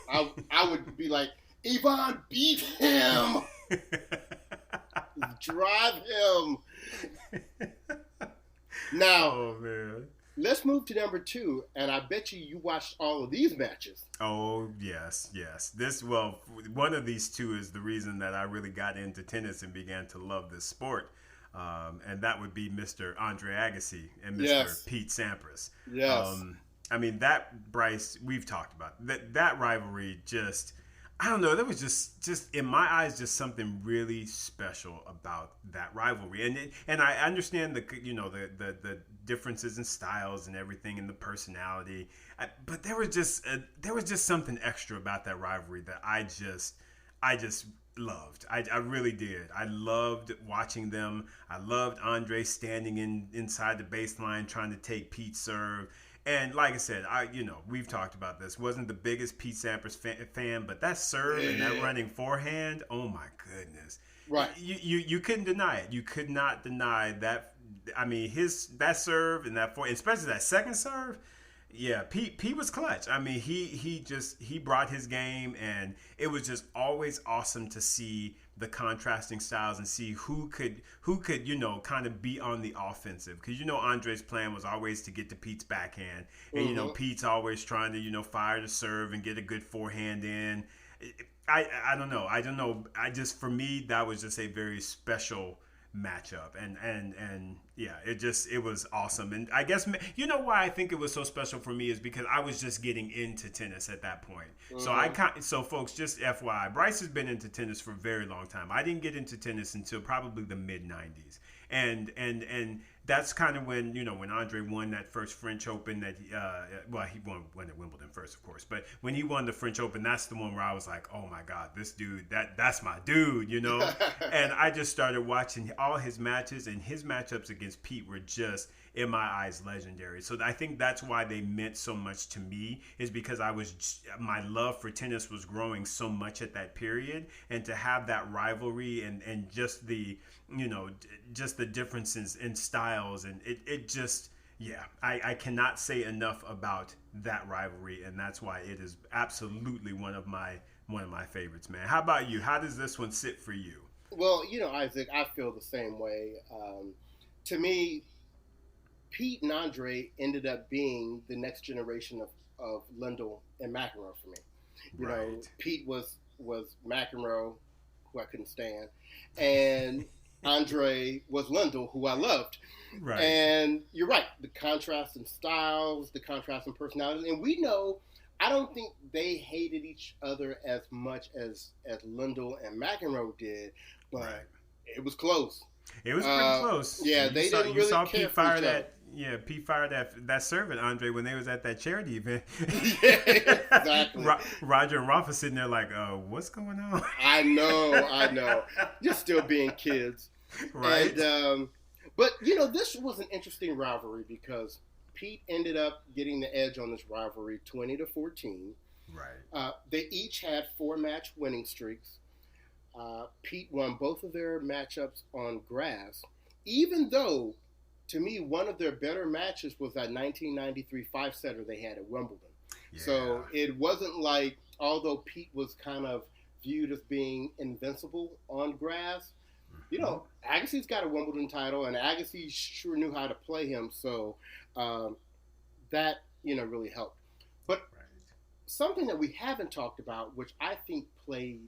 I would be like, Yvonne, beat him, drive him. Now, let's move to number 2, and I bet you watched all of these matches. Oh, yes. One of these 2 is the reason that I really got into tennis and began to love this sport, and that would be Mr. Andre Agassi and Mr. Pete Sampras. Yes. That, Bryce, we've talked about. That rivalry just... I don't know. There was just in my eyes, just something really special about that rivalry, and I understand the differences in styles and everything, and the personality, but there was just something extra about that rivalry that I just loved. I really did. I loved watching them. I loved Andre standing inside the baseline trying to take Pete's serve. And like I said, we've talked about this. Wasn't the biggest Pete Sampras fan, but that serve and that running forehand, oh my goodness. Right. You couldn't deny it. You could not deny that. I mean, that serve and that especially that second serve. Yeah, Pete was clutch. I mean, he brought his game, and it was just always awesome to see the contrasting styles and see who could kind of be on the offensive, because Andre's plan was always to get to Pete's backhand, and Pete's always trying to fire the serve and get a good forehand in. I don't know. For me, that was just a very special matchup, and yeah, it was awesome. And I guess why I think it was so special for me is because I was just getting into tennis at that point. So folks, just FYI, Bryce has been into tennis for a very long time. I didn't get into tennis until probably the mid 90s, and that's kind of when when Andre won that first French Open that he won at Wimbledon first, of course, but when he won the French Open, that's the one where I was like, oh my God, this dude, that's my dude, and I just started watching all his matches, and his matchups against Pete were just, in my eyes, legendary. So I think that's why they meant so much to me, is because my love for tennis was growing so much at that period, and to have that rivalry and just the just the differences in styles, and it just, I cannot say enough about that rivalry, and that's why it is absolutely one of my favorites, man. How about you? How does this one sit for you? Well, Isaac, I feel the same way. To me, Pete and Andre ended up being the next generation of Lindell and McEnroe for me. You know, Pete was McEnroe, who I couldn't stand, and Andre was Lindell, who I loved. Right. And you're right, the contrast in styles, the contrast in personalities, and we know, I don't think they hated each other as much as Lindell and McEnroe did, but it was close. It was pretty close. Yeah, they didn't really care Pete for each other. Yeah, Pete fired that serve at Andre when they was at that charity event. Yeah, exactly. Roger and Rafa sitting there like, what's going on? I know. Just still being kids. Right. And, but, this was an interesting rivalry because Pete ended up getting the edge on this rivalry 20-14. Right. They each had 4-match winning streaks. Pete won both of their matchups on grass, even though, to me, one of their better matches was that 1993 5-setter they had at Wimbledon. Yeah. So it wasn't like, although Pete was kind of viewed as being invincible on grass, Agassi's got a Wimbledon title, and Agassi sure knew how to play him, so that, really helped. But something that we haven't talked about, which I think played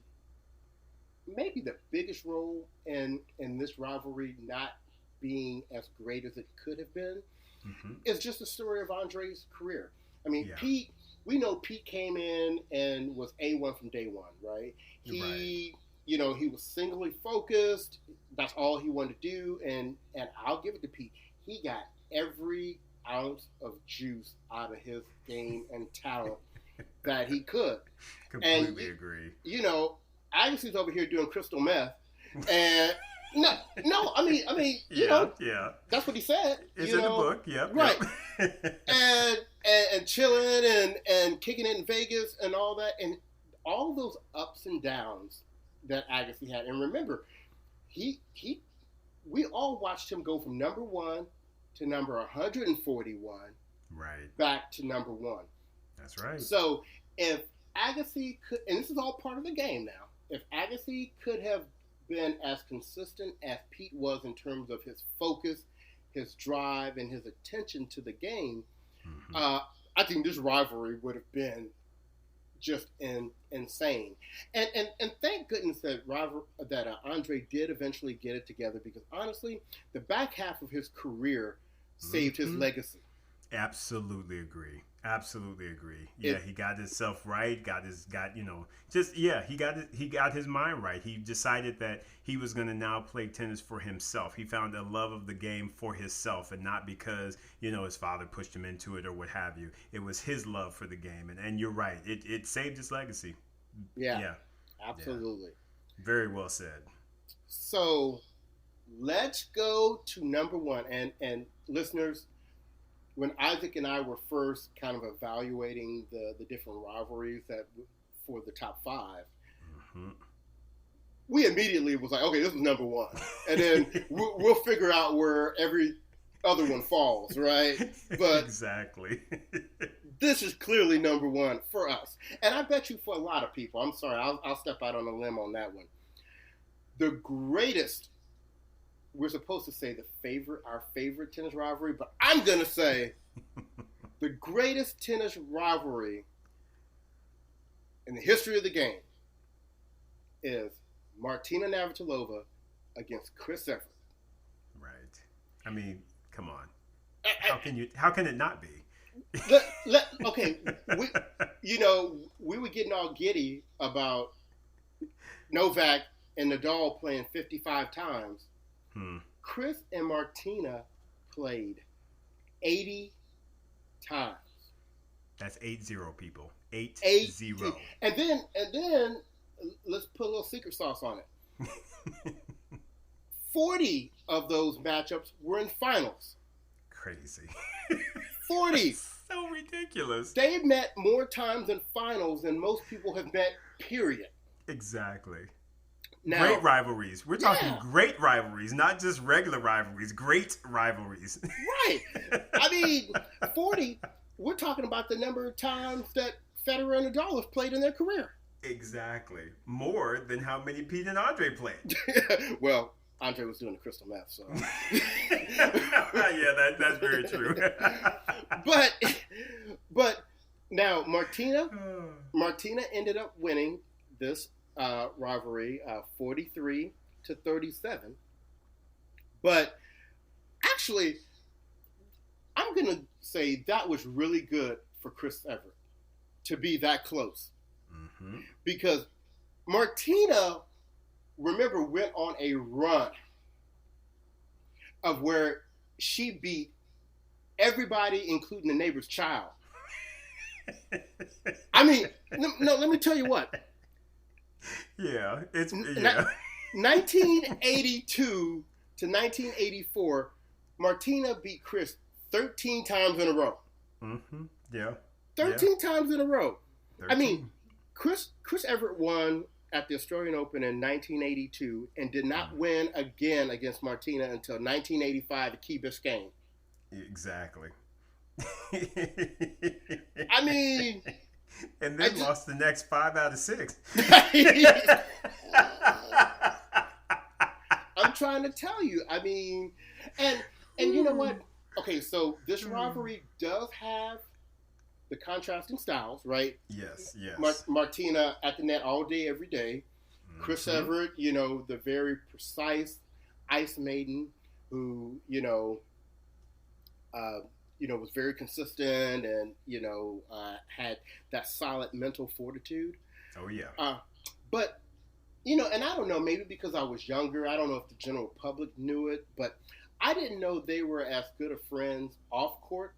maybe the biggest role in this rivalry not being as great as it could have been, is just the story of Andre's career. I mean, Pete, we know Pete came in and was A1 from day one, right? He was singly focused. That's all he wanted to do. And I'll give it to Pete. He got every ounce of juice out of his game and talent that he could. Completely agree. Agassi's over here doing crystal meth. And no, I mean, that's what he said. It's in the book, right? And chilling and kicking it in Vegas and all that, and all those ups and downs that Agassi had. And remember, we all watched him go from number 1 to number 141, right, back to number 1. That's right. So if Agassi could, and this is all part of the game now, if Agassi could have been as consistent as Pete was in terms of his focus, his drive, and his attention to the game, I think this rivalry would have been just insane. And thank goodness that Andre did eventually get it together, because honestly, the back half of his career saved his legacy. Absolutely agree. Yeah, he got himself right. He got his mind right. He decided that he was going to now play tennis for himself. He found a love of the game for himself, and not because his father pushed him into it or what have you. It was his love for the game, and you're right. It saved his legacy. Yeah, absolutely. Yeah. Very well said. So let's go to number 1, and listeners, when Isaac and I were first kind of evaluating the different rivalries for the top 5, we immediately was like, okay, this is number 1, and then we'll figure out where every other one falls, right? But exactly. This is clearly number 1 for us, and I bet you for a lot of people. I'm sorry, I'll step out on a limb on that one. The greatest. We're supposed to say our favorite tennis rivalry, but I'm gonna say the greatest tennis rivalry in the history of the game is Martina Navratilova against Chris Evert. Right. I mean, come on. How can it not be? Okay, we were getting all giddy about Novak and Nadal playing 55 times. Chris and Martina played 80 times. That's 8-0, people. 8-0. And then let's put a little secret sauce on it. 40 of those matchups were in finals. Crazy. 40. So ridiculous. They've met more times in finals than most people have met, period. Exactly. Now, great rivalries. We're talking great rivalries, not just regular rivalries. Great rivalries. Right. I mean, 40, we're talking about the number of times that Federer and Nadal have played in their career. Exactly. More than how many Pete and Andre played. Well, Andre was doing the crystal meth, so. Yeah, that's very true. But now Martina ended up winning this rivalry 43-37. But actually, I'm going to say that was really good for Chris Evert to be that close. Mm-hmm. Because Martina, remember, went on a run of where she beat everybody, including the neighbor's child. I mean, no, let me tell you what. Yeah, it's 1982 to 1984, Martina beat Chris 13 times in a row. Mm-hmm. Yeah. 13 times in a row. 13. I mean, Chris Evert won at the Australian Open in 1982 and did not win again against Martina until 1985 at Key Biscayne. Exactly. I mean... And then lost the next 5 out of 6. I'm trying to tell you. I mean, and you know what? Okay, so this rivalry does have the contrasting styles, right? Yes. Martina at the net all day, every day. Mm-hmm. Chris Evert, the very precise ice maiden who, was very consistent and, had that solid mental fortitude. Oh, yeah. But, and I don't know, maybe because I was younger, I don't know if the general public knew it, but I didn't know they were as good of friends off court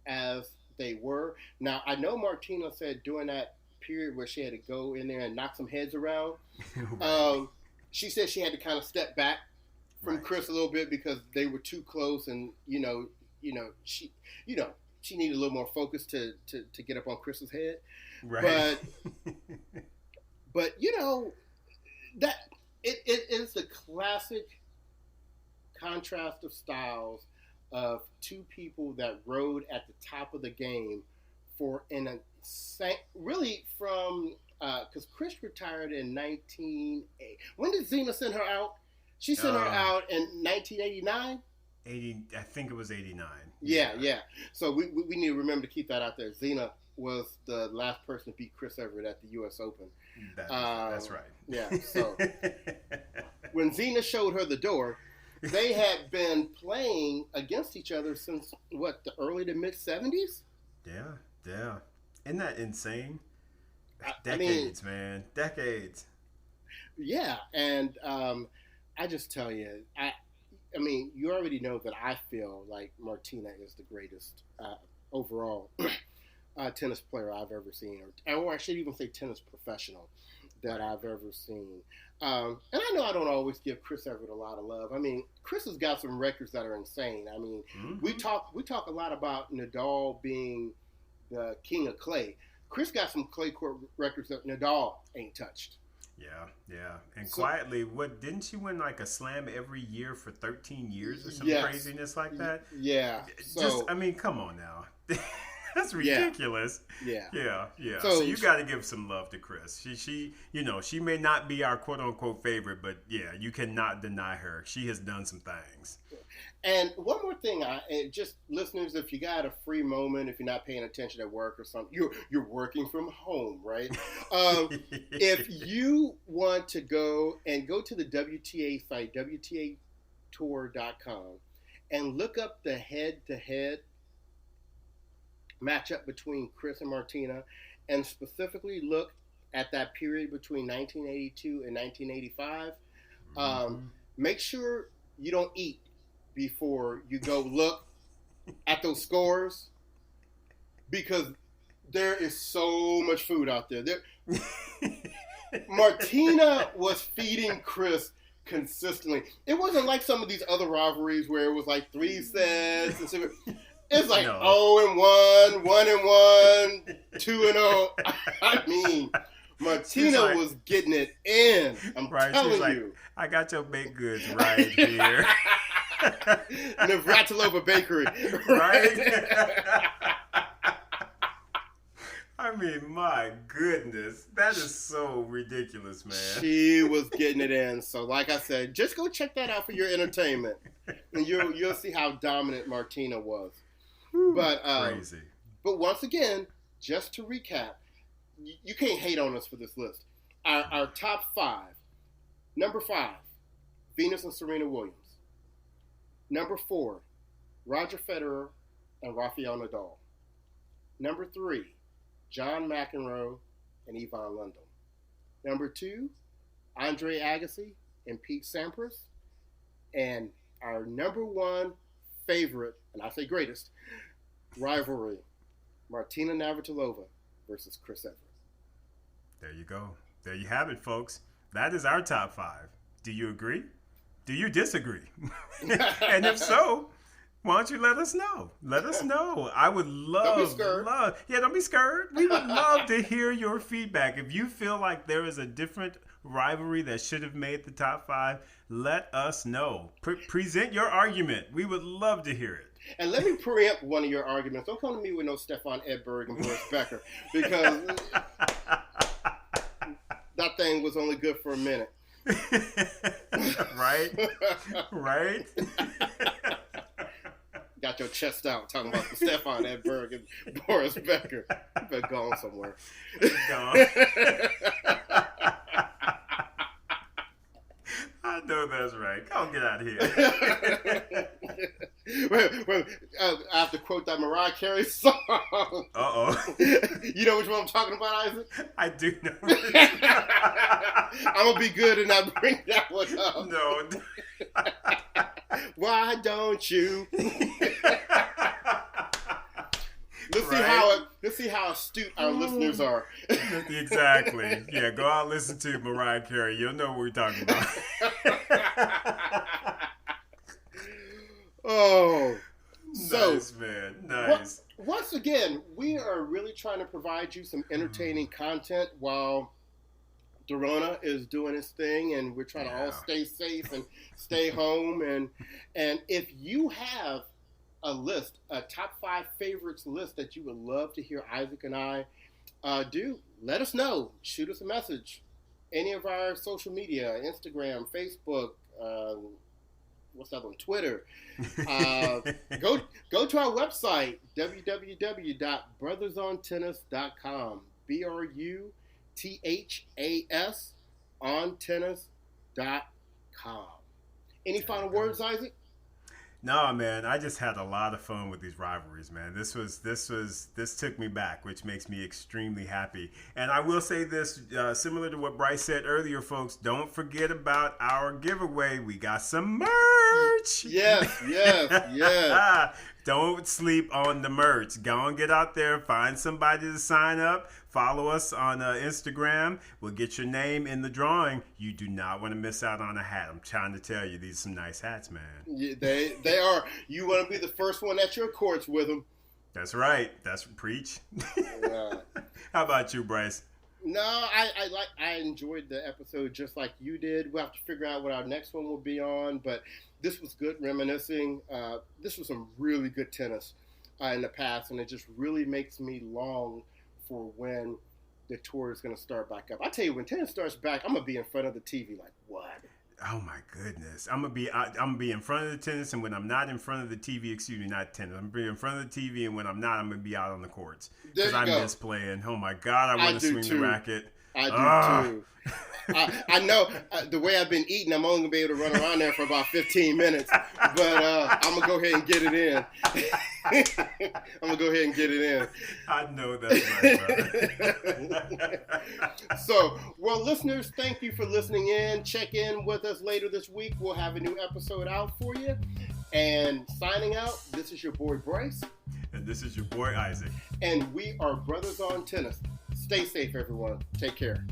as they were. Now, I know Martina said during that period where she had to go in there and knock some heads around, right. She said she had to kind of step back from Chris a little bit because they were too close and, she needed a little more focus to get up on Chris's head. Right. But that it is the classic contrast of styles of two people that rode at the top of the game for really from because Chris retired in 1980. When did Zena send her out? She sent her out in 1989. I think it was 89. Yeah. So we need to remember to keep that out there. Zena was the last person to beat Chris Evert at the U.S. Open. That's right. Yeah. So when Zena showed her the door, they had been playing against each other since the early to mid 70s. Yeah. Isn't that insane? Decades, man. Decades. Yeah, and I just tell you, I mean, you already know that I feel like Martina is the greatest overall tennis player I've ever seen, or I should even say tennis professional. that I've ever seen. And I know I don't always give Chris Everett a lot of love. I mean, Chris has got some records that are insane. I mean, we talk a lot about Nadal being the king of clay. Chris got some clay court records that Nadal ain't touched. Yeah. And quietly, didn't she win like a slam every year for 13 years or some craziness like that? Yeah. I mean, come on now. That's ridiculous. Yeah. So you got to give some love to Chris. She may not be our quote unquote favorite, but yeah, you cannot deny her. She has done some things. And one more thing, just listeners, if you got a free moment, if you're not paying attention at work or something, you're working from home, right? If you want to go to the WTA site, WTAtour.com, and look up the head-to-head matchup between Chris and Martina, and specifically look at that period between 1982 and 1985, make sure you don't eat before you go look at those scores, because there is so much food out there. Martina was feeding Chris consistently. It wasn't like some of these other rivalries where it was like 3 sets. And it's like 0-1, 1-1, 2-0. I mean, Martina was getting it in. I'm telling you. I got your baked goods right here. Navratilova Bakery. Right? I mean, my goodness. That is so ridiculous, man. She was getting it in. So, like I said, just go check that out for your entertainment. And you'll see how dominant Martina was. But crazy. But once again, just to recap, you can't hate on us for this list. Our top 5. Number 5, Venus and Serena Williams. Number 4, Roger Federer and Rafael Nadal. Number 3, John McEnroe and Yvonne Lindell. Number 2, Andre Agassi and Pete Sampras. And our number 1 favorite, and I say greatest, rivalry, Martina Navratilova versus Chris Everett. There you go. There you have it, folks. That is our top 5. Do you agree? Do you disagree? And if so, why don't you let us know? Let us know. I would love. Don't be scared. Don't be scared. We would love to hear your feedback. If you feel like there is a different rivalry that should have made the top 5, let us know. Present your argument. We would love to hear it. And let me preempt one of your arguments. Don't come to me with no Stefan Edberg and Boris Becker, because that thing was only good for a minute. Right? Got your chest out talking about Stefan Edberg and Boris Becker. You've been gone somewhere. Gone. I know that's right. Come get out of here. Wait, I have to quote that Mariah Carey song. Uh-oh. You know which one I'm talking about, Isaac? I do know. I'm going to be good and not bring that one up. No. Why don't you? Let's see how astute our listeners are. Exactly. Yeah, go out and listen to Mariah Carey. You'll know what we're talking about. Oh. Nice, man. Nice. Once again, we are really trying to provide you some entertaining content while Dorona is doing his thing, and we're trying to all stay safe and stay home. And if you have a list, a top 5 favorites list that you would love to hear Isaac and I do, let us know. Shoot us a message. Any of our social media, Instagram, Facebook, what's that one? Twitter. Go to our website, www.brothersontennis.com. BRUTHAS on tennis.com. Any final words, Isaac? No, man, I just had a lot of fun with these rivalries, man. This took me back, which makes me extremely happy. And I will say this, similar to what Bryce said earlier, folks, don't forget about our giveaway. We got some merch. Yes. don't sleep on the merch. Go and get out there, find somebody to sign up. Follow us on Instagram. We'll get your name in the drawing. You do not want to miss out on a hat. I'm trying to tell you, these are some nice hats, man. Yeah, they are. You want to be the first one at your courts with them. That's right. That's preach. How about you, Bryce? No, I enjoyed the episode just like you did. We'll have to figure out what our next one will be on, but this was good reminiscing. This was some really good tennis in the past, and it just really makes me long for when the tour is going to start back up. I tell you, when tennis starts back, I'm going to be in front of the TV like, what? Oh my goodness! I'm gonna be in front of the tennis, and when I'm not in front of the TV, excuse me, not tennis. I'm gonna be in front of the TV, and when I'm not, I'm gonna be out on the courts because I miss playing. Oh my God, I want to swing the racket. I do too. I know the way I've been eating, I'm only gonna be able to run around there for about 15 minutes, but I'm gonna go ahead and get it in. I know that's right. So, well, listeners, thank you for listening in. Check in with us later this week. We'll have a new episode out for you. And signing out, this is your boy Bryce. And this is your boy Isaac. And we are Brothers on Tennis. Stay safe, everyone. Take care.